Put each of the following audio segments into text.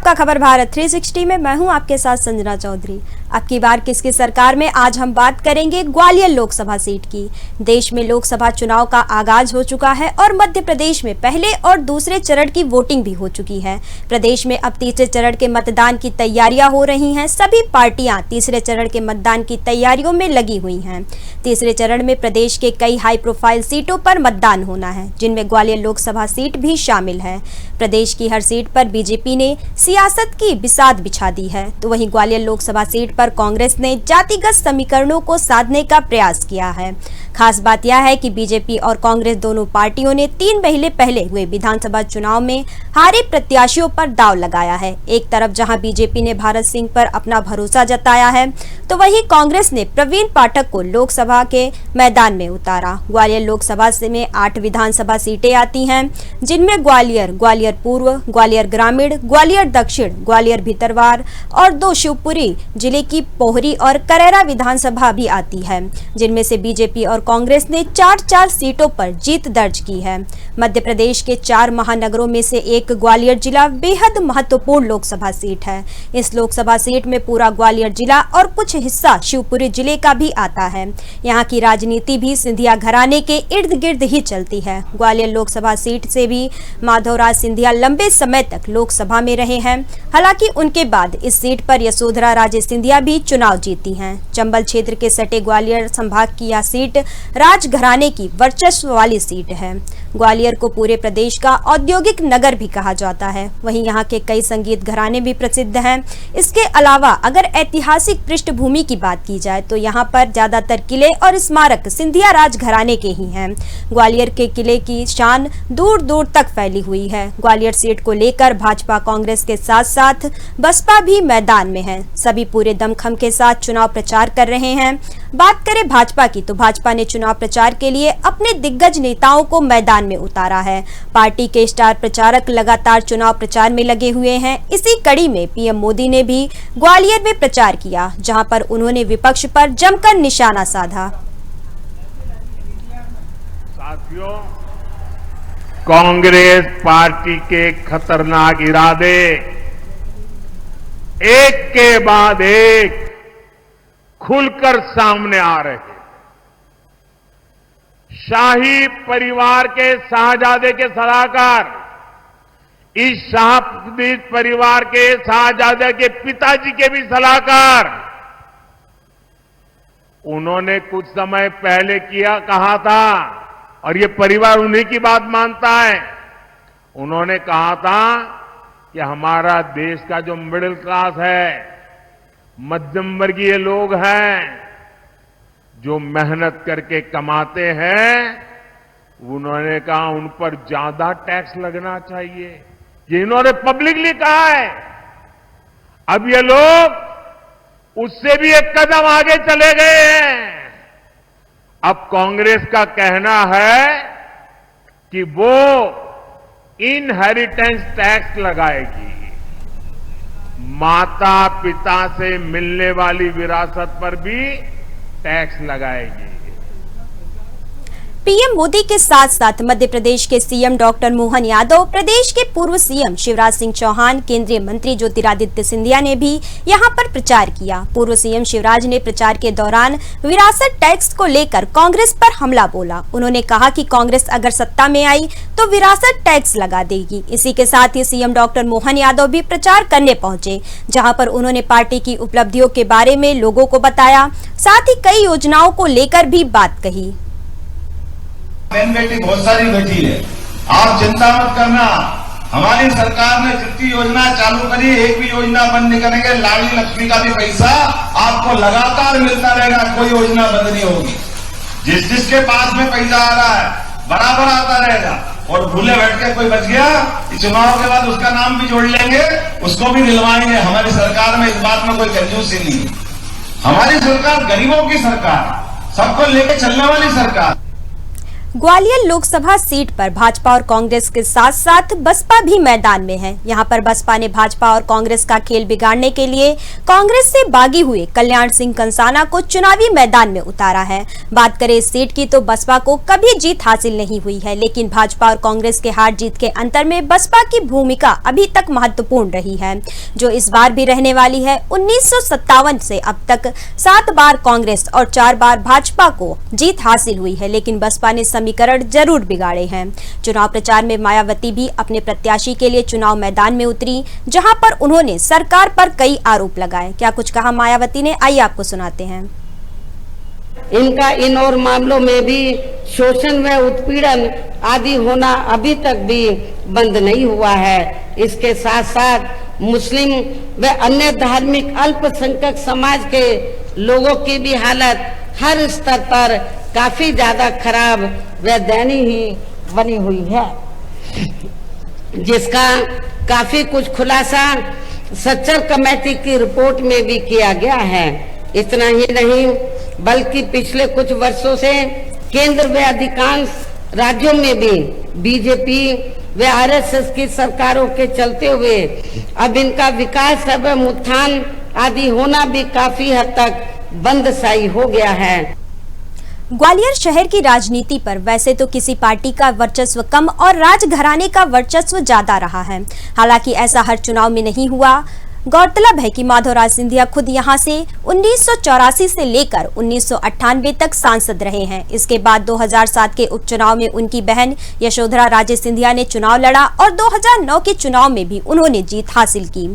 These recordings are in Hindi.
आपका खबर भारत 360 में मैं हूं आपके साथ संजना चौधरी। अब की बार किसकी सरकार में आज हम बात करेंगे ग्वालियर लोकसभा सीट की। देश में लोकसभा चुनाव का आगाज हो चुका है और मध्य प्रदेश में पहले और दूसरे चरण की वोटिंग भी हो चुकी है। प्रदेश में अब तीसरे चरण के मतदान की तैयारियां हो रही हैं। सभी पार्टियां तीसरे चरण के मतदान की तैयारियों में लगी हुई हैं। तीसरे चरण में प्रदेश के कई हाई प्रोफाइल सीटों पर मतदान होना है, जिनमें ग्वालियर लोकसभा सीट भी शामिल है। प्रदेश की हर सीट पर बीजेपी ने सियासत की बिसात बिछा दी है, तो वहीं ग्वालियर लोकसभा सीट पर कांग्रेस ने जातिगत समीकरणों को साधने का प्रयास किया है। खास बात यह है कि बीजेपी और कांग्रेस दोनों पार्टियों ने 3 महीने पहले हुए विधानसभा चुनाव में हारे प्रत्याशियों पर दांव लगाया है। एक तरफ जहां बीजेपी ने भारत सिंह पर अपना भरोसा जताया है, तो वहीं कांग्रेस ने प्रवीण पाठक को लोकसभा के मैदान में उतारा। ग्वालियर लोकसभा में 8 विधानसभा सीटें आती हैं, जिनमें ग्वालियर, ग्वालियर पूर्व, ग्वालियर ग्रामीण, ग्वालियर दक्षिण, ग्वालियर भितरवार और 2 शिवपुरी जिले की पोहरी और करेरा विधानसभा भी आती है, जिनमें से बीजेपी और कांग्रेस ने 4-4 सीटों पर जीत दर्ज की है। मध्य प्रदेश के 4 महानगरों में से एक ग्वालियर जिला बेहद महत्वपूर्ण लोकसभा सीट है। इस लोकसभा सीट में पूरा ग्वालियर जिला और कुछ हिस्सा शिवपुरी जिले का भी आता है। यहाँ की राजनीति भी सिंधिया घराने के इर्द गिर्द ही चलती है। ग्वालियर लोकसभा सीट से भी माधवराज सिंधिया लंबे समय तक लोकसभा में रहे हैं। हालांकि उनके बाद इस सीट पर यशोधरा राजे सिंधिया भी चुनाव जीती हैं। चंबल क्षेत्र के सटे ग्वालियर संभाग की यह सीट राजघराने की वर्चस्व वाली सीट है। ग्वालियर को पूरे प्रदेश का औद्योगिक नगर भी कहा जाता है। वहीं यहाँ के कई संगीत घराने भी प्रसिद्ध हैं। इसके अलावा अगर ऐतिहासिक पृष्ठभूमि की बात की जाए तो यहाँ पर ज्यादातर किले और स्मारक सिंधिया राजघराने के ही हैं। ग्वालियर के किले की शान दूर दूर तक फैली हुई है। ग्वालियर सीट को लेकर भाजपा कांग्रेस के साथ साथ बसपा भी मैदान में है। सभी पूरे दमखम के साथ चुनाव प्रचार कर रहे हैं। बात करें भाजपा की, तो भाजपा ने चुनाव प्रचार के लिए अपने दिग्गज नेताओं को मैदान में उतारा है। पार्टी के स्टार प्रचारक लगातार चुनाव प्रचार में लगे हुए हैं। इसी कड़ी में पीएम मोदी ने भी ग्वालियर में प्रचार किया, जहां पर उन्होंने विपक्ष पर जमकर निशाना साधा। साथियों, कांग्रेस पार्टी के खतरनाक इरादे एक के बाद एक खुलकर सामने आ रहे हैं। शाही परिवार के शाहजादे के सलाहकार, इस शाही परिवार के शाहजादे के पिताजी के भी सलाहकार, उन्होंने कुछ समय पहले कहा था, और ये परिवार उन्हीं की बात मानता है। उन्होंने कहा था कि हमारा देश का जो मिडिल क्लास है, मध्यम वर्गीय लोग हैं, जो मेहनत करके कमाते हैं, उन्होंने कहा उन पर ज्यादा टैक्स लगना चाहिए। ये इन्होंने पब्लिकली कहा है। अब ये लोग उससे भी एक कदम आगे चले गए हैं। अब कांग्रेस का कहना है कि वो इनहेरिटेंस टैक्स लगाएगी। माता पिता से मिलने वाली विरासत पर भी टैक्स लगाएगी। पीएम मोदी के साथ साथ मध्य प्रदेश के सीएम डॉक्टर मोहन यादव, प्रदेश के पूर्व सीएम शिवराज सिंह चौहान, केंद्रीय मंत्री ज्योतिरादित्य सिंधिया ने भी यहां पर प्रचार किया। पूर्व सीएम शिवराज ने प्रचार के दौरान विरासत टैक्स को लेकर कांग्रेस पर हमला बोला। उन्होंने कहा कि कांग्रेस अगर सत्ता में आई तो विरासत टैक्स लगा देगी। इसी के साथ ही सीएम डॉक्टर मोहन यादव भी प्रचार करने पहुंचे, जहां पर उन्होंने पार्टी की उपलब्धियों के बारे में लोगों को बताया, साथ ही कई योजनाओं को लेकर भी बात कही। बहन बेटी बहुत सारी बेटी है, आप चिंता मत करना। हमारी सरकार ने जितनी योजना चालू करी, एक भी योजना बंद नहीं करेंगे। लाडली लक्ष्मी का भी पैसा आपको लगातार मिलता रहेगा, कोई योजना बंद नहीं होगी। जिसके पास में पैसा आ रहा है बराबर आता रहेगा। और भूले बैठ के कोई बच गया, चुनाव के बाद उसका नाम भी जोड़ लेंगे, उसको भी दिलवाएंगे। हमारी सरकार में इस बात में कोई कंजूसी नहीं है। हमारी सरकार गरीबों की सरकार, सबको लेकर चलने वाली सरकार। ग्वालियर लोकसभा सीट पर भाजपा और कांग्रेस के साथ साथ बसपा भी मैदान में है। यहां पर बसपा ने भाजपा और कांग्रेस का खेल बिगाड़ने के लिए कांग्रेस से बागी हुए कल्याण सिंह कंसाना को चुनावी मैदान में उतारा है। बात करें इस सीट की तो बसपा को कभी जीत हासिल नहीं हुई है, लेकिन भाजपा और कांग्रेस के हार जीत के अंतर में बसपा की भूमिका अभी तक महत्वपूर्ण रही है, जो इस बार भी रहने वाली है। 1957 से अब तक 7 बार कांग्रेस और 4 बार भाजपा को जीत हासिल हुई है, लेकिन बसपा ने समीकरण जरूर बिगाड़े हैं। चुनाव प्रचार में मायावती भी अपने प्रत्याशी के लिए चुनाव मैदान में उतरी, जहां पर उन्होंने सरकार पर कई आरोप लगाए। क्या कुछ कहा मायावती ने, आइए आपको सुनाते हैं। इनका इन और मामलों में भी शोषण व उत्पीड़न आदि होना अभी तक भी बंद नहीं हुआ है। इसके साथ साथ मुस्लिम व अन्य धार्मिक अल्पसंख्यक समाज के लोगों की भी हालत हर स्तर पर काफी ज्यादा खराब व दयनीय बनी हुई है, जिसका काफी कुछ खुलासा सच्चर कमेटी की रिपोर्ट में भी किया गया है। इतना ही नहीं बल्कि पिछले कुछ वर्षों से केंद्र व अधिकांश राज्यों में भी बीजेपी व आरएसएस की सरकारों के चलते हुए अब इनका विकास एवं उत्थान आदि होना भी काफी हद तक बंदशाई हो गया है। ग्वालियर शहर की राजनीति पर वैसे तो किसी पार्टी का वर्चस्व कम और राजघराने का वर्चस्व ज्यादा रहा है। हालांकि ऐसा हर चुनाव में नहीं हुआ। गौरतलब है कि माधवराज सिंधिया खुद यहां से 1984 से लेकर 1998 तक सांसद रहे हैं। इसके बाद 2007 के उपचुनाव में उनकी बहन यशोधरा राजे सिंधिया ने चुनाव लड़ा और 2009 के चुनाव में भी उन्होंने जीत हासिल की।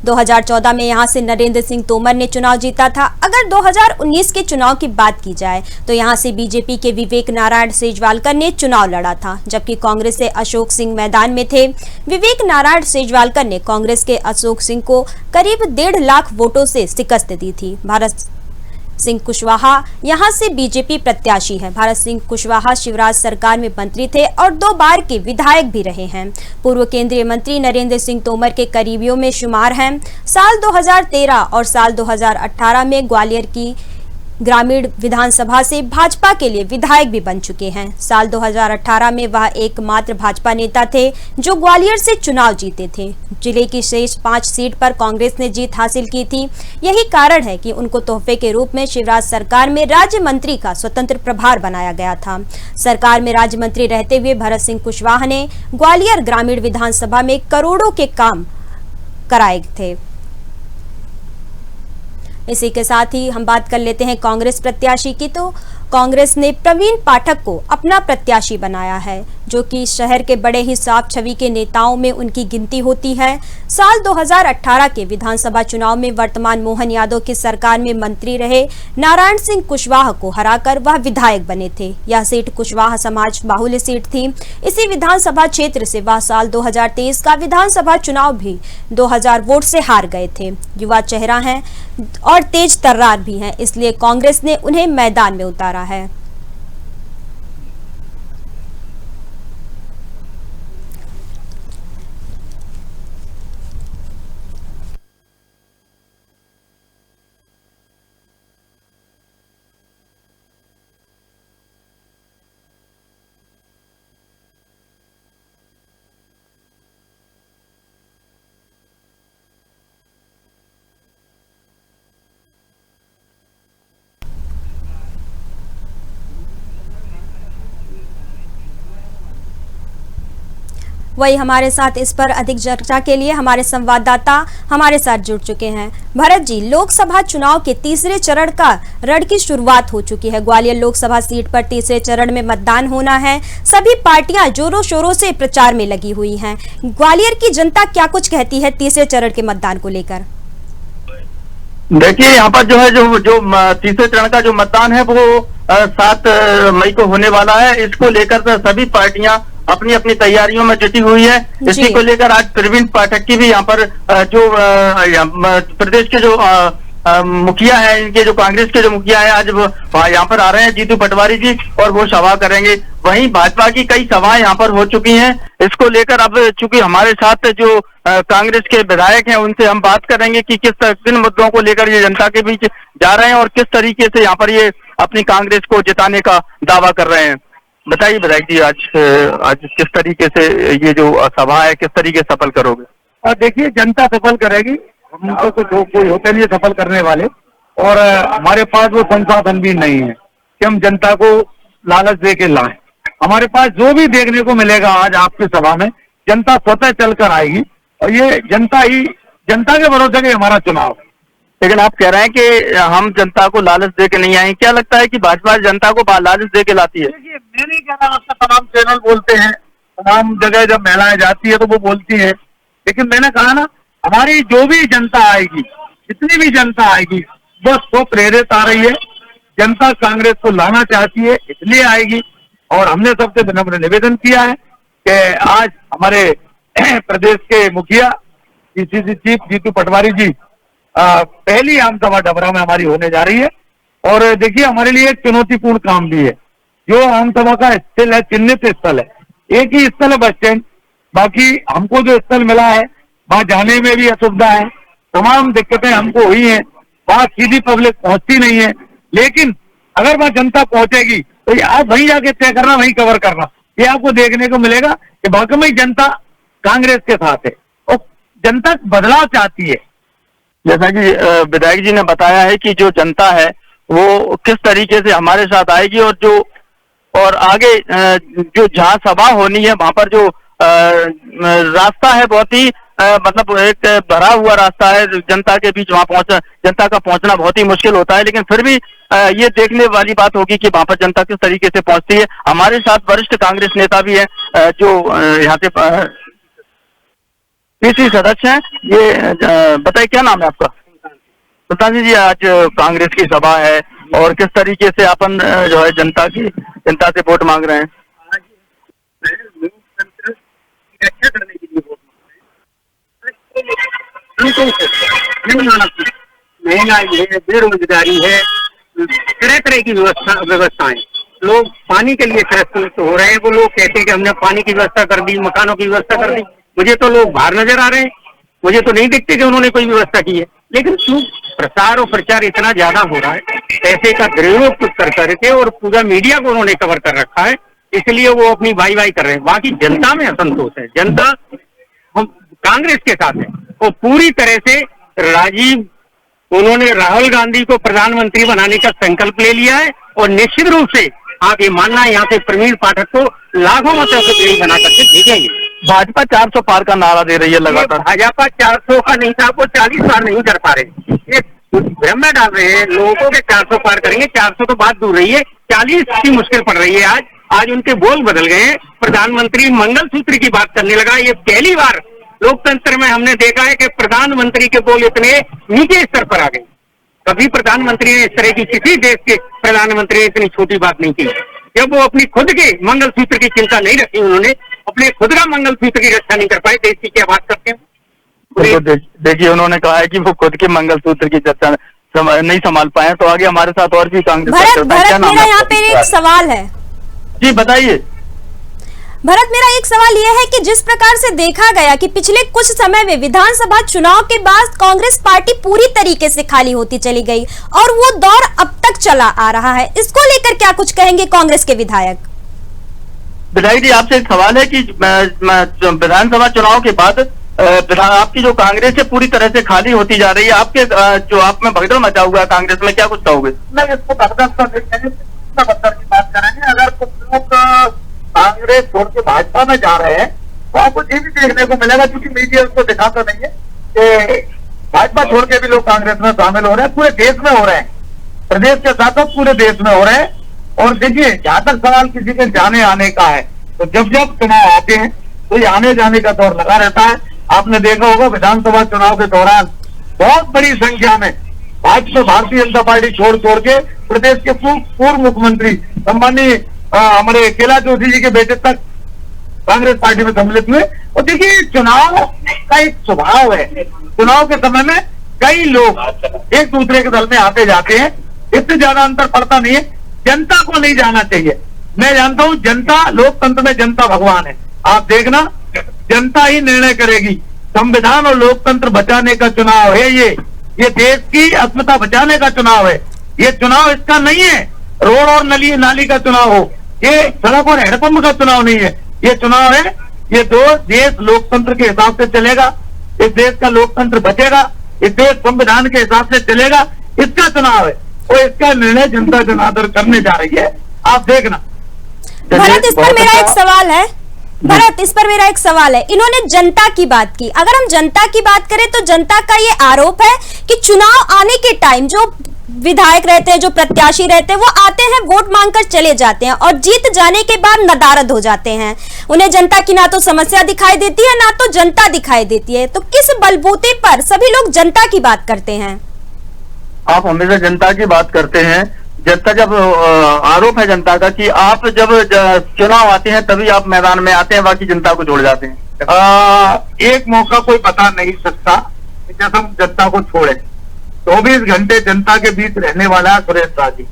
2014 में यहां से नरेंद्र सिंह तोमर ने चुनाव जीता था। अगर 2019 के चुनाव की बात की जाए तो यहां से बीजेपी के विवेक नारायण सेजवालकर ने चुनाव लड़ा था, जबकि कांग्रेस से अशोक सिंह मैदान में थे। विवेक नारायण सेजवालकर ने कांग्रेस के अशोक सिंह को करीब 1.5 लाख वोटों से शिकस्त दी थी। भारत सिंह कुशवाहा यहां से बीजेपी प्रत्याशी हैं। भारत सिंह कुशवाहा शिवराज सरकार में मंत्री थे और 2 बार के विधायक भी रहे हैं। पूर्व केंद्रीय मंत्री नरेंद्र सिंह तोमर के करीबियों में शुमार हैं। साल 2013 और साल 2018 में ग्वालियर की ग्रामीण विधानसभा से भाजपा के लिए विधायक भी बन चुके हैं। साल 2018 में वह एकमात्र भाजपा नेता थे जो ग्वालियर से चुनाव जीते थे। जिले की शेष 5 सीट पर कांग्रेस ने जीत हासिल की थी। यही कारण है कि उनको तोहफे के रूप में शिवराज सरकार में राज्य मंत्री का स्वतंत्र प्रभार बनाया गया था। सरकार में राज्य मंत्री रहते हुए भरत सिंह कुशवाहा ने ग्वालियर ग्रामीण विधानसभा में करोड़ों के काम कराए थे। इसी के साथ ही हम बात कर लेते हैं कांग्रेस प्रत्याशी की। तो कांग्रेस ने प्रवीण पाठक को अपना प्रत्याशी बनाया है, जो कि शहर के बड़े ही साफ छवि के नेताओं में उनकी गिनती होती है। साल 2018 के विधानसभा चुनाव में वर्तमान मोहन यादव की सरकार में मंत्री रहे नारायण सिंह कुशवाहा को हराकर वह विधायक बने थे। यह सीट कुशवाहा समाज बाहुल्य सीट थी। इसी विधानसभा क्षेत्र से वह साल 2023 का विधानसभा चुनाव भी 2000 वोट से हार गए थे। युवा चेहरा हैं और तेज तर्रार भी हैं, इसलिए कांग्रेस ने उन्हें मैदान में उतारा है। वही हमारे साथ इस पर अधिक चर्चा के लिए हमारे संवाददाता हमारे साथ जुड़ चुके हैं। भरत जी, लोकसभा चुनाव के तीसरे चरण का रण की शुरुआत हो चुकी है। ग्वालियर लोकसभा सीट पर तीसरे चरण में मतदान होना है। सभी पार्टियां जोरों शोरों से प्रचार में लगी हुई हैं। ग्वालियर की जनता क्या कुछ कहती है तीसरे चरण के मतदान को लेकर? देखिए, यहाँ पर जो है जो तीसरे चरण का जो मतदान है वो 7 मई को होने वाला है। इसको लेकर सभी पार्टियां अपनी अपनी तैयारियों में जुटी हुई है। इसी को लेकर आज प्रवीण पाठक की भी यहाँ पर जो प्रदेश के जो मुखिया है, इनके जो कांग्रेस के जो मुखिया है, आज यहाँ पर आ रहे हैं जीतू पटवारी जी, और वो सभा करेंगे। वहीं भाजपा की कई सभाएं यहाँ पर हो चुकी हैं। इसको लेकर अब चूंकि हमारे साथ जो कांग्रेस के विधायक हैं, उनसे हम बात करेंगे कि किन मुद्दों को लेकर ये जनता के बीच जा रहे हैं और किस तरीके से यहाँ पर ये अपनी कांग्रेस को जिताने का दावा कर रहे हैं। बताइए विधायक जी, आज किस तरीके से ये जो सभा है किस तरीके से सफल करोगे? और देखिए, जनता सफल करेगी, हमको तो कोई होते नहीं है सफल करने वाले, और हमारे पास वो संसाधन भी नहीं है कि हम जनता को लालच दे के लाएं। हमारे पास जो भी देखने को मिलेगा आज आपकी सभा में, जनता स्वतः चलकर आएगी, और ये जनता के भरोसे के हमारा चुनाव है। लेकिन आप कह रहे हैं कि हम जनता को लालच दे के नहीं आए, क्या लगता है कि भाजपा जनता को लालच दे के लाती है? देखिए, मैं नहीं कह रहा, आपका तमाम चैनल बोलते हैं, तमाम जगह जब महिलाएं जाती है तो वो बोलती है, लेकिन मैंने कहा ना, हमारी जो भी जनता आएगी, जितनी भी जनता आएगी, बस वो प्रेरित आ रही है। जनता कांग्रेस को लाना चाहती है, इसलिए आएगी। और हमने सबसे विनम्र निवेदन किया है कि आज हमारे प्रदेश के मुखिया पीसीसी चीफ जीतू पटवारी जी, पहली आम सभा डबरा में हमारी होने जा रही है। और देखिए, हमारे लिए एक चुनौतीपूर्ण काम भी है। जो आम सभा का स्थल है, चिन्हित स्थल है, एक ही स्थल है बस स्टैंड, बाकी हमको जो स्थल मिला है वहां जाने में भी असुविधा है, तमाम दिक्कतें हमको हुई हैं, वहां सीधी पब्लिक पहुंचती नहीं है। लेकिन अगर वहां जनता पहुंचेगी तो ये आप वहीं जाके तय करना, वहीं कवर करना, ये आपको देखने को मिलेगा कि वाकई में जनता कांग्रेस के साथ है और जनता बदलाव चाहती है। जैसा कि विधायक जी ने बताया है कि जो जनता है वो किस तरीके से हमारे साथ आएगी, और आगे जो जहाँ सभा होनी है वहां पर जो रास्ता है बहुत ही मतलब एक भरा हुआ रास्ता है, जनता के बीच वहां जनता का पहुंचना बहुत ही मुश्किल होता है। लेकिन फिर भी ये देखने वाली बात होगी कि वहां पर जनता किस तरीके से पहुंचती है। हमारे साथ वरिष्ठ कांग्रेस नेता भी है जो यहाँ से पीसी सदस्य हैं। ये बताइए, क्या नाम है आपका? सुल्तान जी, आज कांग्रेस की सभा है और किस तरीके से अपन जो है जनता से वोट मांग रहे हैं? लोकतंत्र की रक्षा करने के लिए वोट मांग रहे हैं। महंगाई है, बेरोजगारी है, तरह तरह की व्यवस्थाएं, लोग पानी के लिए त्रस्त हो रहे हैं। वो लोग कहते हैं कि हमने पानी की व्यवस्था कर दी, मकानों की व्यवस्था कर दी। मुझे तो लोग बाहर नजर आ रहे हैं, मुझे तो नहीं दिखते कि उन्होंने कोई व्यवस्था की है। लेकिन क्यों प्रसार और प्रचार इतना ज्यादा हो रहा है, पैसे का दुरुपयोग कर करके, और पूरा मीडिया को उन्होंने कवर कर रखा है, इसलिए वो अपनी वाई कर रहे हैं। बाकी जनता में असंतोष है, जनता कांग्रेस के साथ है। वो पूरी तरह से उन्होंने राहुल गांधी को प्रधानमंत्री बनाने का संकल्प ले लिया है, और निश्चित रूप से आप ये मानना है, यहाँ से प्रवीण पाठक को लाखों मतों से विजयी बना करके भेजेंगे। भाजपा 400 पार का नारा दे रही है लगातार। भाजपा 400 का नहीं था, वो 40 पार नहीं कर पा रहे। ये भ्रम में डाल रहे हैं लोगों को कि 400 पार करेंगे। 400 तो बात दूर रही है, 40 की मुश्किल पड़ रही है। आज उनके बोल बदल गए हैं। प्रधानमंत्री मंगलसूत्र की बात करने लगा। ये पहली बार लोकतंत्र में हमने देखा है कि प्रधानमंत्री के बोल इतने नीचे स्तर पर आ गए। कभी प्रधानमंत्री ने इस तरह की, किसी देश के प्रधानमंत्री ने इतनी छोटी बात नहीं की। जब वो अपनी खुद के मंगलसूत्र की चिंता नहीं रखी, उन्होंने अपने खुद का मंगलसूत्र की रक्षा नहीं कर पाए, देश की क्या बात करते हैं। तो देखिए, उन्होंने कहा है कि वो खुद के मंगलसूत्र की चर्चा नहीं संभाल पाए, तो आगे हमारे साथ और भी कांग्रेस। भरत, मेरा यहाँ पे एक सवाल है। जी बताइए। भरत, मेरा एक सवाल यह है कि जिस प्रकार से देखा गया कि पिछले कुछ समय में विधानसभा चुनाव के बाद कांग्रेस पार्टी पूरी तरीके से खाली होती चली गई, और वो दौर अब तक चला आ रहा है, इसको लेकर क्या कुछ कहेंगे कांग्रेस के विधायक? विधायक जी, आपसे एक सवाल है कि विधानसभा चुनाव के बाद आपकी जो कांग्रेस है पूरी तरह से खाली होती जा रही है, आपके जो आप में भगदड़ मचा हुआ है कांग्रेस में, क्या कुछ कहोगे? मैं इसको भगदड़ की बात करेंगे। अगर कुछ लोग कांग्रेस छोड़ के भाजपा में जा रहे हैं तो आपको ये भी देखने को मिलेगा, क्योंकि मीडिया उसको दिखाता नहीं है कि भाजपा छोड़ के भी लोग कांग्रेस में शामिल हो रहे हैं। पूरे देश में हो रहे हैं, प्रदेश के साथ साथ पूरे देश में हो रहे हैं। और देखिए, जहां तक सवाल किसी के जाने आने का है, तो जब जब चुनाव आते हैं तो ये आने जाने का दौर लगा रहता है। आपने देखा होगा विधानसभा चुनाव के दौरान बहुत बड़ी संख्या में भाजपा, भारतीय जनता पार्टी छोड़ के प्रदेश के पूर्व मुख्यमंत्री सम्माननीय हमारे कैलाश जोशी जी के बेटे तक कांग्रेस पार्टी में सम्मिलित हुए। और देखिए, चुनाव का एक स्वभाव है, चुनाव के समय में कई लोग एक दूसरे के दल में आते जाते हैं, इससे ज्यादा अंतर पड़ता नहीं है। जनता को नहीं जाना चाहिए। मैं जानता हूं, जनता, लोकतंत्र में जनता भगवान है। आप देखना, जनता ही निर्णय करेगी। संविधान और लोकतंत्र बचाने का चुनाव है ये देश की अस्मिता बचाने का चुनाव है। ये चुनाव इसका नहीं है रोड और नाली का चुनाव हो। ये सड़क और हैंडपंप का चुनाव नहीं है, ये चुनाव है, ये देश लोकतंत्र के हिसाब से चलेगा, इस देश का लोकतंत्र बचेगा, इस देश संविधान के हिसाब से चलेगा, इसका चुनाव है और इसका निर्णय जनता जनार्दन करने जा रही है, आप देखना। भरत, इस पर मेरा एक सवाल है। भरत, इस पर मेरा एक सवाल है। इन्होंने जनता की बात की, अगर हम जनता की बात करें तो जनता का ये आरोप है कि चुनाव आने के टाइम जो विधायक रहते हैं, जो प्रत्याशी रहते हैं, वो आते हैं, वोट मांगकर चले जाते हैं और जीत जाने के बाद नदारद हो जाते हैं। उन्हें जनता की ना तो समस्या दिखाई देती है, ना तो जनता दिखाई देती है। तो किस बलबूते पर सभी लोग जनता की बात करते हैं? आप हमेशा जनता की बात करते हैं। जनता जब आरोप है जनता का कि आप जब चुनाव आते हैं तभी आप मैदान में आते हैं, बाकी जनता को छोड़ जाते हैं। एक मौका कोई बता नहीं सकता जब हम जनता को छोड़े। 24 घंटे जनता के बीच रहने वाला है सुरेश राजी।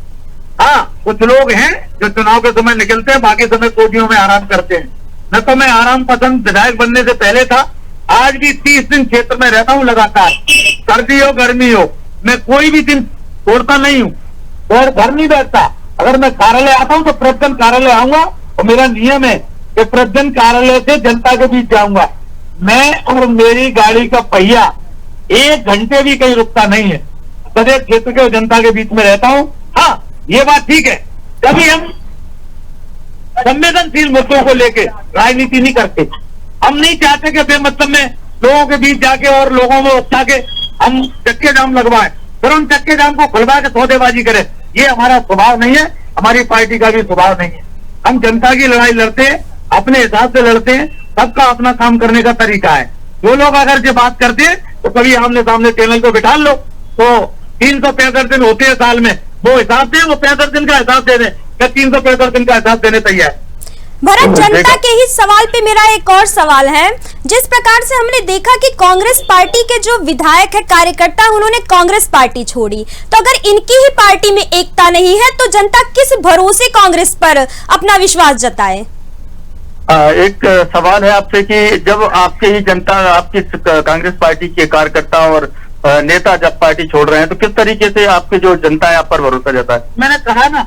हाँ, कुछ लोग हैं जो चुनाव के समय निकलते हैं, बाकी समय कोठियों में आराम करते हैं। न तो मैं आराम पसंद विधायक बनने से पहले था, आज भी 30 दिन क्षेत्र में रहता हूँ लगातार, सर्दी हो गर्मी हो, मैं कोई भी दिन छोड़ता नहीं हूँ और घर नहीं बैठता। अगर मैं कार्यालय आता हूँ तो प्रतिदिन कार्यालय आऊंगा और मेरा नियम है कि प्रतिदिन कार्यालय से जनता के बीच जाऊंगा। मैं और मेरी गाड़ी का पहिया 1 घंटे भी कहीं रुकता नहीं है, सदैव क्षेत्र के जनता के बीच में रहता हूँ। हाँ, ये बात ठीक है, कभी हम संवेदनशील मुद्दों को लेकर राजनीति नहीं करते। हम नहीं चाहते कि बेमतलब में लोगों के बीच जाके और लोगों में उठा के हम चक्के जाम लगवाएं, फिर उन चक्के जाम को खुलवा के सौदेबाजी करें। ये हमारा स्वभाव नहीं है, हमारी पार्टी का भी स्वभाव नहीं है। हम जनता की लड़ाई लड़ते हैं, अपने हिसाब से लड़ते हैं, सबका अपना काम करने का तरीका है। जो लोग अगर ये बात करते हैं तो कभी आमने सामने चैनल को बिठा लो, तो 365 दिन होते हैं साल में, वो हिसाब दें, वो 65 दिन का हिसाब दे दें, क्या 365 दिन का हिसाब देने तैयार। भरत, जनता के ही सवाल पे मेरा एक और सवाल है। जिस प्रकार से हमने देखा कि कांग्रेस पार्टी के जो विधायक है, कार्यकर्ता, उन्होंने कांग्रेस पार्टी छोड़ी, तो अगर इनकी ही पार्टी में एकता नहीं है तो जनता किस भरोसे कांग्रेस पर अपना विश्वास जताए? एक सवाल है आपसे कि जब आपके ही जनता, आपकी कांग्रेस पार्टी के कार्यकर्ता और नेता जब पार्टी छोड़ रहे हैं तो किस तरीके से आपके जो जनता है आप पर भरोसा जताए? मैंने कहा ना,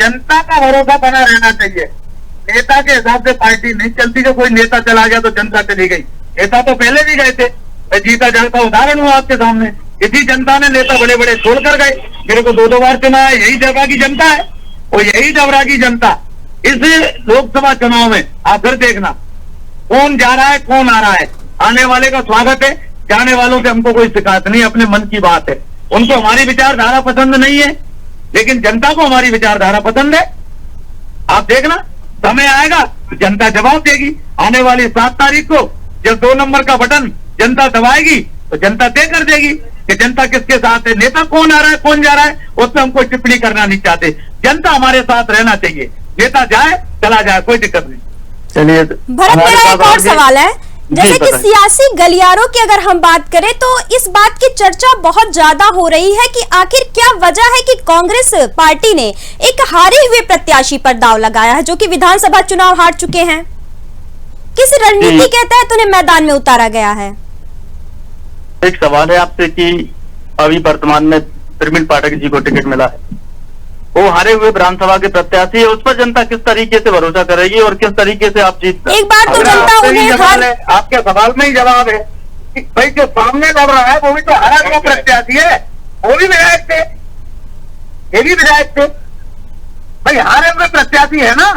जनता का भरोसा बना रहना चाहिए। नेता के हिसाब से पार्टी नहीं चलती। जो कोई नेता चला गया तो जनता चली गई। नेता तो पहले भी गए थे, मैं जीता जागता उदाहरण हुआ आपके सामने। इसी जनता ने नेता बड़े बड़े छोड़कर गए। मेरे को 2-2 बार चुना है, यही जगह की जनता है और यही जबरा की जनता। इस लोकसभा चुनाव में आप फिर देखना कौन जा रहा है, कौन आ रहा है। आने वाले का स्वागत है, जाने वालों से हमको कोई शिकायत नहीं, अपने मन की बात है। उनको हमारी विचारधारा पसंद नहीं है, लेकिन जनता को हमारी विचारधारा पसंद है। आप देखना, समय आएगा जनता जवाब देगी। आने वाली 7 तारीख को जब 2 नंबर का बटन जनता दबाएगी तो जनता तय कर देगी कि जनता किसके साथ है। नेता कौन आ रहा है, कौन जा रहा है, उसमें हम कोई टिप्पणी करना नहीं चाहते। जनता हमारे साथ रहना चाहिए, नेता जाए चला जाए, कोई दिक्कत नहीं। चलिए भरत, मेरा एक और सवाल है। जैसे कि सियासी गलियारों की अगर हम बात करें तो इस बात की चर्चा बहुत ज्यादा हो रही है कि आखिर क्या वजह है कि कांग्रेस पार्टी ने एक हारे हुए प्रत्याशी पर दांव लगाया है, जो कि विधानसभा चुनाव हार चुके हैं। किस रणनीति के तहत उन्हें मैदान में उतारा गया है? एक सवाल है आपसे कि अभी वर्तमान में प्रवीण पाठक जी को टिकट मिला है, वो हारे हुए विधानसभा के प्रत्याशी है, उस पर जनता किस तरीके से भरोसा करेगी और किस तरीके से आप जीत? एक बार तो जनता उन्हें आपके सवाल में ही जवाब है कि भाई जो सामने लड़ रहा है वो भी तो हारा हुआ प्रत्याशी है, वो भी विधायक थे, ये भी विधायक थे। भाई हारे हुए प्रत्याशी है ना।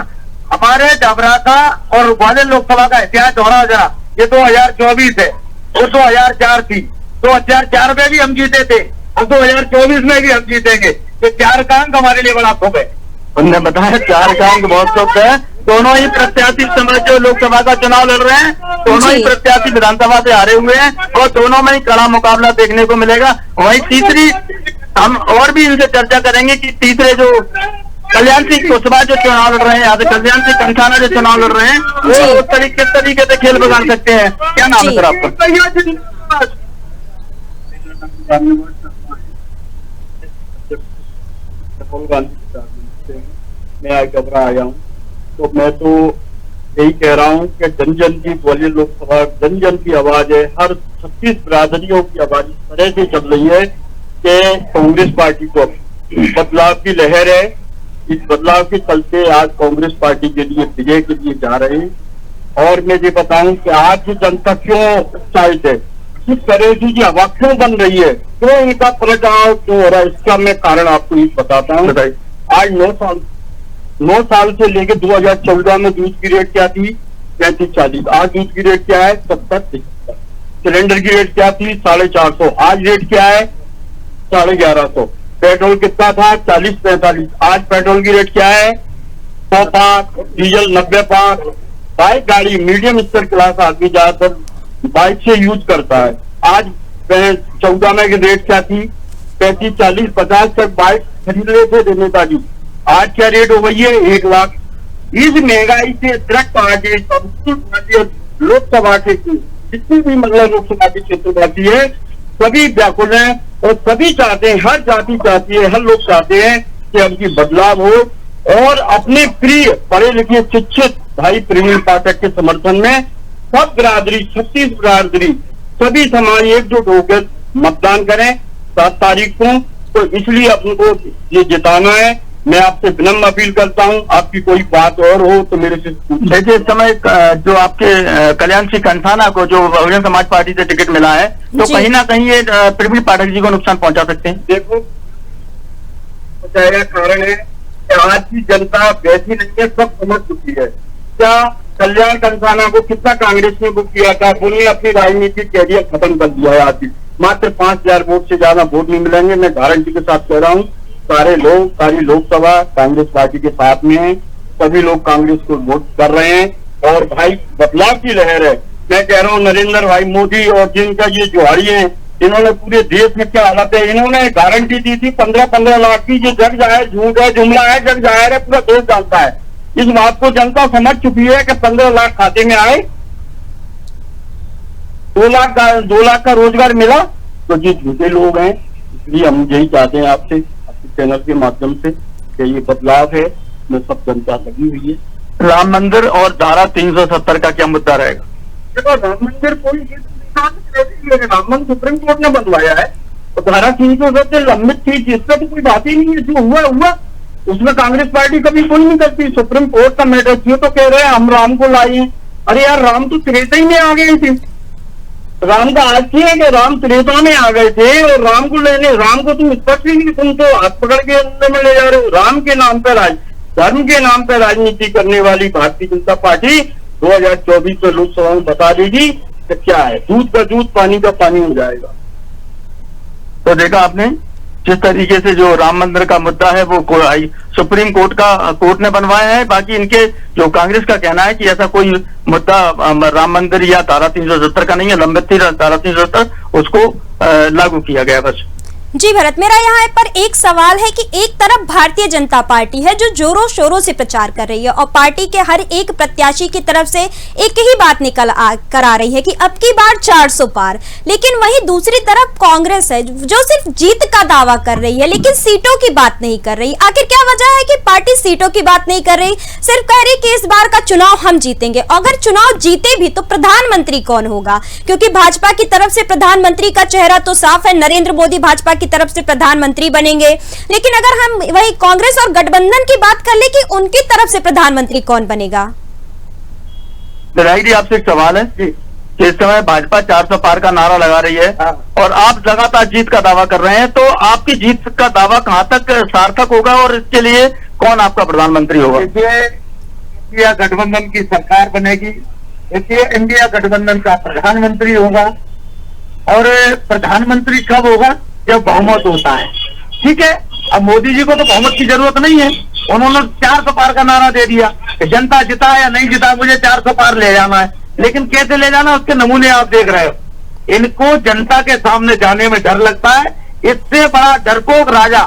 हमारे जबरा का और ग्वालियर लोकसभा का इतिहास दोहरा जरा। ये 2024 है, वो 2004 थी। 2004 में भी हम जीते थे और 2024 में भी हम जीतेंगे। ये 4 का अंक हमारे लिए बड़ा शुभ है। उन्होंने बताया 4 का अंक बहुत शुभ है। दोनों ही प्रत्याशी समय जो लोकसभा का चुनाव लड़ रहे हैं, दोनों ही प्रत्याशी विधानसभा से हारे हुए हैं और दोनों में ही कड़ा मुकाबला देखने को मिलेगा। वहीं तीसरी हम और भी इनसे चर्चा करेंगे कि तीसरे जो कल्याण सिंह कुशवाहा जो चुनाव लड़ रहे हैं, यहाँ से कल्याण सिंह कंठाना जो चुनाव लड़ रहे हैं, वो किस तरीके से खेल बिगाड़ सकते हैं। क्या नाम है सर आपका? मैं आज घबरा आया हूँ, तो मैं तो यही कह रहा हूँ कि जन जन की ग्वालियर लोकसभा जन जन की आवाज है। हर 36 बिरादरियों की आवाज इस तरह से चल रही है कि कांग्रेस पार्टी को बदलाव की लहर है। इस बदलाव के चलते आज कांग्रेस पार्टी के लिए विजय के लिए जा रहे हैं। और मैं ये बताऊं कि आज की जनता क्यों उत्साहित है, किस तरह की ये हवा क्यों बन रही है, क्यों इनका पलटाव क्यों हो रहा है, इसका मैं कारण आपको ये बताता हूँ। आज 9 साल से लेकर 2014 में दूध की रेट क्या थी, 35-40। आज दूध की रेट क्या है, 70-75। सिलेंडर की रेट क्या थी, 450। आज रेट क्या है, 1150। पेट्रोल कितना था, 40-45। आज पेट्रोल की रेट क्या है, 100 पार। डीजल 90 पार। बाइक गाड़ी मीडियम स्तर क्लास आदमी ज्यादातर बाइक से यूज करता है। आज 14 में की रेट क्या थी, 35-40-50 तक बाइक खरीद लेते थे नेताजी। आज क्या रेट हो गई है, 1 लाख। इस महंगाई से ट्रक पार्टी, लोकसभा के जितनी भी मतलब लोकसभा की क्षेत्रवासी है सभी व्याकुल हैं और सभी चाहते हैं, हर जाति चाहती है, हर लोग चाहते हैं कि अब की बदलाव हो। और अपने प्रिय पढ़े लिखे शिक्षित भाई प्रवीण पाठक के समर्थन में सब बिरादरी, 36 बिरादरी, सभी समाज एकजुट होकर मतदान करें 7 तारीख को। तो इसलिए अपने ये जिताना है। मैं आपसे विनम्र अपील करता हूं, आपकी कोई बात और हो तो मेरे से देखिए, इस समय जो आपके कल्याण सिंह कंसाना को जो बहुजन समाज पार्टी से टिकट मिला है, तो कहीं ना कहीं ये प्रवीण पाठक जी को नुकसान पहुंचा सकते हैं। देखो, कारण है कि आज की जनता वैसी नहीं है, सब समझ चुकी है। क्या कल्याण कंसाना को कितना कांग्रेस ने बुक किया था, उन्हें अपनी राजनीतिक कैरियर खत्म कर दिया है। आज मात्र 5000 वोट से ज्यादा वोट नहीं मिलेंगे। मैं गारंटी के साथ कह रहा हूँ, सारे लोग, सारी लोकसभा कांग्रेस पार्टी के साथ में है। सभी लोग कांग्रेस को वोट कर रहे हैं और भाई बदलाव की लहर है। मैं कह रहा हूँ नरेंद्र भाई मोदी और जिनका ये जुआरी है, इन्होंने पूरे देश में क्या हालत है, इन्होंने गारंटी दी थी 15-15 लाख की। ये जग जाए, झूठ है, जुमला है, जग जाहिर है, पूरा देश जानता है। इस बात को जनता समझ चुकी है कि 15 लाख खाते में आए, 2 लाख का रोजगार मिला, तो ये झूठे लोग हैं। इसलिए हम यही चाहते हैं आपसे, चैनल के माध्यम से, कि ये बदलाव है, में सब जनता लगी हुई है। राम मंदिर और धारा 370 का क्या मुद्दा रहेगा? देखो, राम मंदिर कोई राम मंदिर सुप्रीम कोर्ट ने बनवाया है, तो धारा 370 लंबित थी, जिससे तो कोई बात ही नहीं है। जो हुआ उसमें कांग्रेस पार्टी कभी कोई नहीं करती। सुप्रीम कोर्ट का मैटर थी, तो कह रहे हैं हम राम को लाए। अरे यार, राम तो त्रेता ही में आ गए थे। राम का आज है कि राम त्रेता में आ गए थे और राम को लेने, राम को तुम स्पष्ट ही नहीं, तुम तो हाथ पकड़ के अंदर में ले जा रहे हो। राम के नाम पर धर्म के नाम पर राजनीति करने वाली भारतीय जनता पार्टी 2024 में लोकसभा में बता देगी कि क्या है, दूध का दूध, पानी का पानी हो जाएगा। तो देखा आपने जिस तरीके से जो राम मंदिर का मुद्दा है वो सुप्रीम कोर्ट ने बनवाया है। बाकी इनके जो कांग्रेस का कहना है कि ऐसा कोई मुद्दा राम मंदिर या धारा 370 का नहीं है, लंबित थी धारा 370, उसको लागू किया गया बस। जी भरत, मेरा यहाँ पर एक सवाल है कि एक तरफ भारतीय जनता पार्टी है जो जोरों शोरों से प्रचार कर रही है और पार्टी के हर एक प्रत्याशी की तरफ से एक ही बात निकल कर आ रही है कि अब की बार 400 पार, लेकिन वहीं दूसरी तरफ कांग्रेस है जो सिर्फ जीत का दावा कर रही है लेकिन सीटों की बात नहीं कर रही। आखिर क्या वजह है कि पार्टी सीटों की बात नहीं कर रही, सिर्फ कह रही कि इस बार का चुनाव हम जीतेंगे। अगर चुनाव जीते भी तो प्रधानमंत्री कौन होगा, क्योंकि भाजपा की तरफ से प्रधानमंत्री का चेहरा तो साफ है, नरेंद्र मोदी भाजपा की तरफ से प्रधानमंत्री बनेंगे। लेकिन अगर हम वही कांग्रेस और गठबंधन की बात कर ले कि उनकी तरफ से प्रधानमंत्री कौन बनेगा। जी, आपसे एक सवाल है कि इस समय भाजपा 400 पार का नारा लगा रही है और आप लगातार जीत का दावा कर रहे हैं, तो आपकी जीत का दावा कहां तक सार्थक होगा और इसके लिए कौन आपका प्रधानमंत्री होगा? देखिए, इंडिया गठबंधन की सरकार बनेगी। देखिए, इंडिया गठबंधन का प्रधानमंत्री होगा और प्रधानमंत्री कब होगा, जब बहुमत होता है। ठीक है, अब मोदी जी को तो बहुमत की जरूरत नहीं है, उन्होंने 400 पार का नारा दे दिया कि जनता जिता या नहीं जिता मुझे 400 पार ले जाना है। लेकिन कैसे ले जाना, उसके नमूने आप देख रहे हो। इनको जनता के सामने जाने में डर लगता है। इससे बड़ा डरपोक राजा,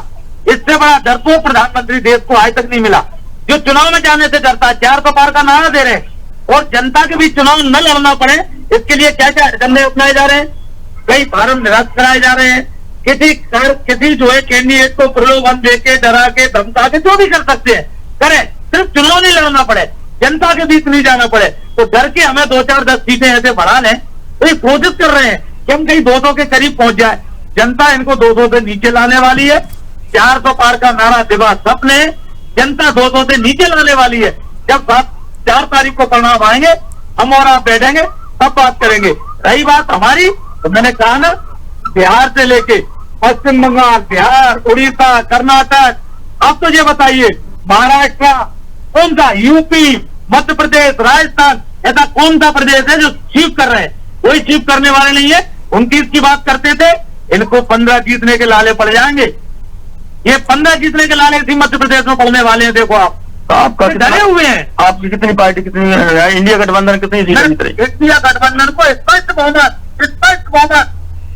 इससे बड़ा डरपोक प्रधानमंत्री देश को आज तक नहीं मिला, जो चुनाव में जाने से डरता है। 400 पार का नारा दे रहे हैं और जनता के बीच चुनाव न लड़ना पड़े, इसके लिए क्या क्या एजेंडे अपनाए जा रहे हैं। कई फार्म निरस्त कराए जा रहे हैं, किसी जो है कैंडिडेट को प्रलोभन देके, डरा के, धमका के, जो भी कर सकते हैं करें, सिर्फ चुनाव नहीं लड़ना पड़े, जनता के बीच नहीं जाना पड़े। तो डर के हमें 2-4-10 सीटें ऐसे बढ़ा लें, तो ये कोशिश कर रहे हैं कि हम कहीं 200 के करीब पहुंच जाए। जनता इनको 200 से नीचे लाने वाली है। 400 पार का नारा दिवा सबने, जनता 200 से नीचे लाने वाली है। जब 4 तारीख को परिणाम आएंगे, हम और आप बैठेंगे, तब बात करेंगे। रही बात हमारी, तो मैंने कहा ना, बिहार से लेके पश्चिम बंगाल, बिहार, उड़ीसा, कर्नाटक, अब तो ये बताइए महाराष्ट्र कौन सा, यूपी, मध्य प्रदेश, राजस्थान, ऐसा कौन सा प्रदेश है जो चीफ कर रहे हैं? कोई चीफ करने वाले नहीं है। 29 की बात करते थे, इनको 15 जीतने के लाले पड़ जाएंगे। ये 15 जीतने के लाले इसी मध्य प्रदेश में पड़ने वाले हैं। देखो आप, तो आपका डरे हुए हैं। आपकी कितनी पार्टी, कितनी इंडिया गठबंधन कितनी सीटें जीत रही? इंडिया गठबंधन को स्पष्ट बहुमत,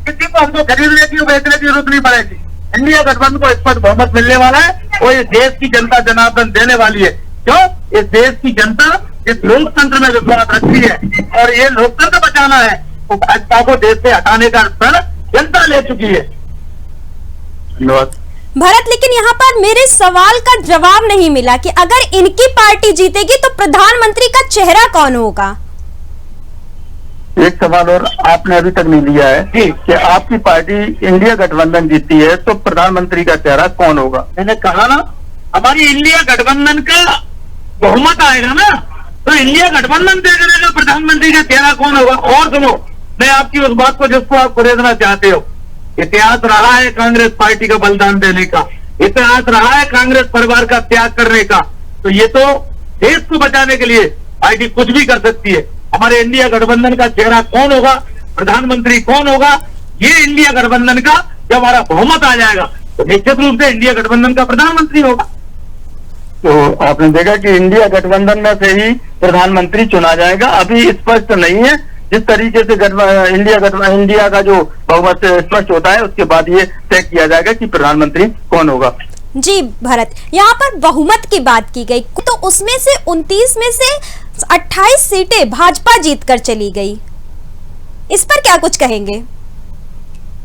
किसी को हमको खरीदने की, बेचने की जरूरत नहीं पड़ेगी। इंडिया गठबंधन को स्पष्ट बहुमत मिलने वाला है और ये देश की जनता जनार्दन देने वाली है। क्यों? इस देश की जनता इस लोकतंत्र में विश्वास रखती है और ये लोकतंत्र बचाना है तो भाजपा को देश से हटाने का रण जनता ले चुकी है। धन्यवाद भरत, लेकिन यहाँ पर मेरे सवाल का जवाब नहीं मिला कि अगर इनकी पार्टी जीतेगी तो प्रधानमंत्री का चेहरा कौन होगा? एक सवाल और आपने अभी तक नहीं लिया है कि आपकी पार्टी इंडिया गठबंधन जीतती है तो प्रधानमंत्री का चेहरा कौन होगा? मैंने कहा ना, हमारी इंडिया गठबंधन का बहुमत आएगा ना, तो इंडिया गठबंधन देख लेगा प्रधानमंत्री का चेहरा कौन होगा। और सुनो, मैं आपकी उस बात को जिसको आप खरीदना चाहते हो, इतिहास रहा है कांग्रेस पार्टी का बलिदान देने का, इतिहास रहा है कांग्रेस परिवार का त्याग करने का। तो ये तो देश को बचाने के लिए पार्टी कुछ भी कर सकती है। हमारे इंडिया गठबंधन का चेहरा कौन होगा, प्रधानमंत्री कौन होगा, ये इंडिया गठबंधन का जब हमारा बहुमत आ जाएगा तो निश्चित रूप से इंडिया गठबंधन का प्रधानमंत्री होगा। तो आपने देखा कि इंडिया गठबंधन में से ही प्रधानमंत्री चुना जाएगा। अभी स्पष्ट नहीं है, जिस तरीके से इंडिया का जो बहुमत स्पष्ट होता है उसके बाद ये तय किया जाएगा कि प्रधानमंत्री कौन होगा। जी भरत, यहाँ पर बहुमत की बात की गई तो उसमें से 29 में से 28 सीटें भाजपा जीतकर चली गई, इस पर क्या कुछ कहेंगे?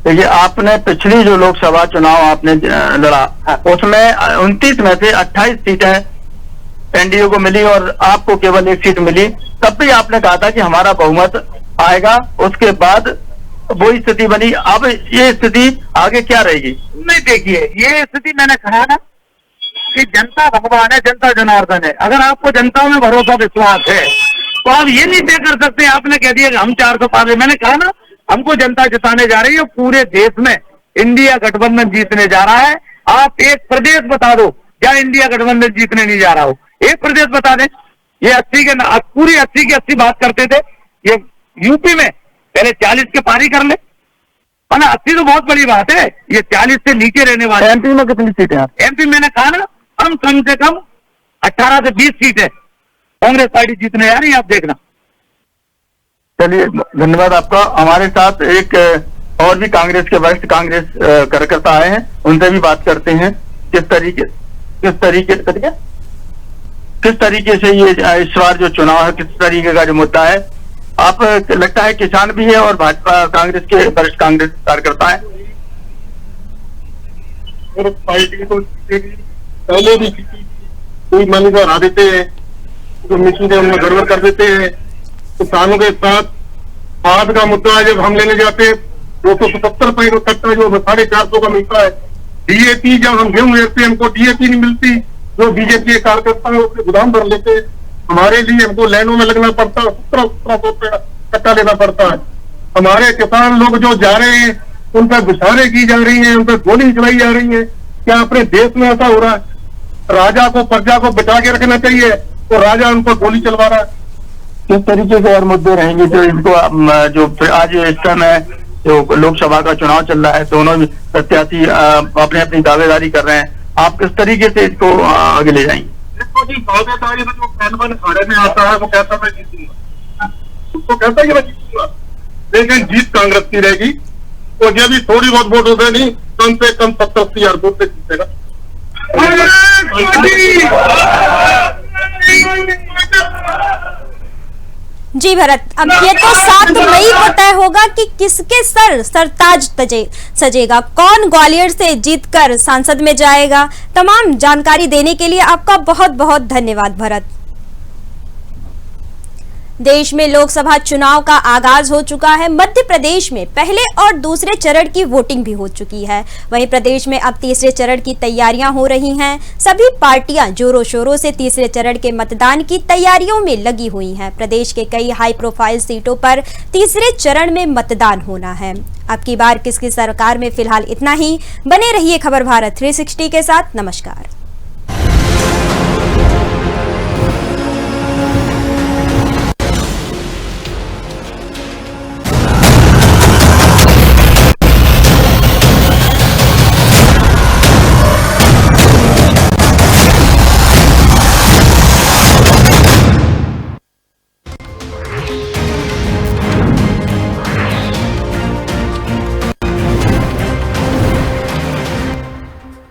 देखिए, आपने पिछली जो लोकसभा चुनाव आपने लड़ा उसमें 29 में से 28 सीटें एनडीए को मिली और आपको केवल 1 सीट मिली। तब भी आपने कहा था कि हमारा बहुमत आएगा, उसके बाद वही स्थिति बनी। अब ये स्थिति आगे क्या रहेगी? नहीं, देखिए, ये स्थिति मैंने कहा ना कि जनता भगवान है, जनता जनार्दन है। अगर आपको जनता में भरोसा विश्वास है तो आप ये नहीं तय कर सकते। आपने कह दिया कि हम 400 पार। मैंने कहा ना, हमको जनता जिताने जा रही है, पूरे देश में इंडिया गठबंधन जीतने जा रहा है। आप एक प्रदेश बता दो क्या इंडिया गठबंधन जीतने नहीं जा रहा हो, एक प्रदेश बता दें। ये 80 के पूरी 80 की 80 बात करते थे, ये यूपी में पहले 40 के पारी कर ले, और 80 तो बहुत बड़ी बात है, ये 40 से नीचे रहने वाले। एमपी में कितनी सीटें हैं? एमपी मैंने कहा ना, हम कम से कम 18 से 20 सीटें कांग्रेस पार्टी जीतने जा रही है, आप देखना। चलिए, धन्यवाद आपका। हमारे साथ एक और भी कांग्रेस के वरिष्ठ कांग्रेस कार्यकर्ता आए हैं, उनसे भी बात करते हैं किस तरीके से ये इस बार जो चुनाव है, किस तरीके का जो मुद्दा है। आप लगता है किसान भी है और भाजपा कांग्रेस के वरिष्ठ कांग्रेस कार्यकर्ता है। पार्टी को पहले भी कोई मन को हरा देते हैं, तो मिशन उनमें गड़बड़ कर देते हैं। किसानों के साथ आज का मुद्दा जब हम लेने जाते हैं 277 कट्टा जो 450 का मिलता है। डीएपी जब हम गेहूं लेते हैं हमको डीएपी नहीं मिलती, जो बीजेपी के कार्यकर्ता है उससे गोदाम भर लेते हैं। हमारे लिए हमको लाइनों में लगना पड़ता है, 1700 कट्टा लेना पड़ता है। हमारे किसान लोग जो जा रहे हैं उन पर गुस्सारे की जा रही है, उन पर गोली चलाई जा रही है। क्या अपने देश में ऐसा हो रहा है? राजा को प्रजा को बिठा के रखना चाहिए तो राजा उन पर गोली चलवा रहा है। किस तरीके से और मुद्दे रहेंगे जो इनको जो आज इस समय जो लोकसभा का चुनाव चल रहा है, दोनों प्रत्याशी अपनी अपनी दावेदारी कर रहे हैं, आप किस तरीके से इसको आगे ले जाएंगे? देखो जी, दावेदारी में जो पहलवान अखाड़े में आता है वो कहता मैं जीतूंगा, उसको कहता है कि मैं जीतूंगा, लेकिन जीत कांग्रेस की रहेगी। तो ये भी थोड़ी बहुत वोट होते नहीं, कम से कम 70-80 हजार वोट से जीतेगा। जी भरत, अब ये तो 7 मई को तय होगा कि किसके सरताज सजेगा, कौन ग्वालियर से जीतकर संसद में जाएगा। तमाम जानकारी देने के लिए आपका बहुत बहुत धन्यवाद भरत। देश में लोकसभा चुनाव का आगाज हो चुका है। मध्य प्रदेश में पहले और दूसरे चरण की वोटिंग भी हो चुकी है। वहीं प्रदेश में अब तीसरे चरण की तैयारियां हो रही हैं। सभी पार्टियां जोरों शोरों से तीसरे चरण के मतदान की तैयारियों में लगी हुई हैं। प्रदेश के कई हाई प्रोफाइल सीटों पर तीसरे चरण में मतदान होना है। अब की बार किसकी सरकार में फिलहाल इतना ही। बने रहिए खबर भारत 360 के साथ। नमस्कार।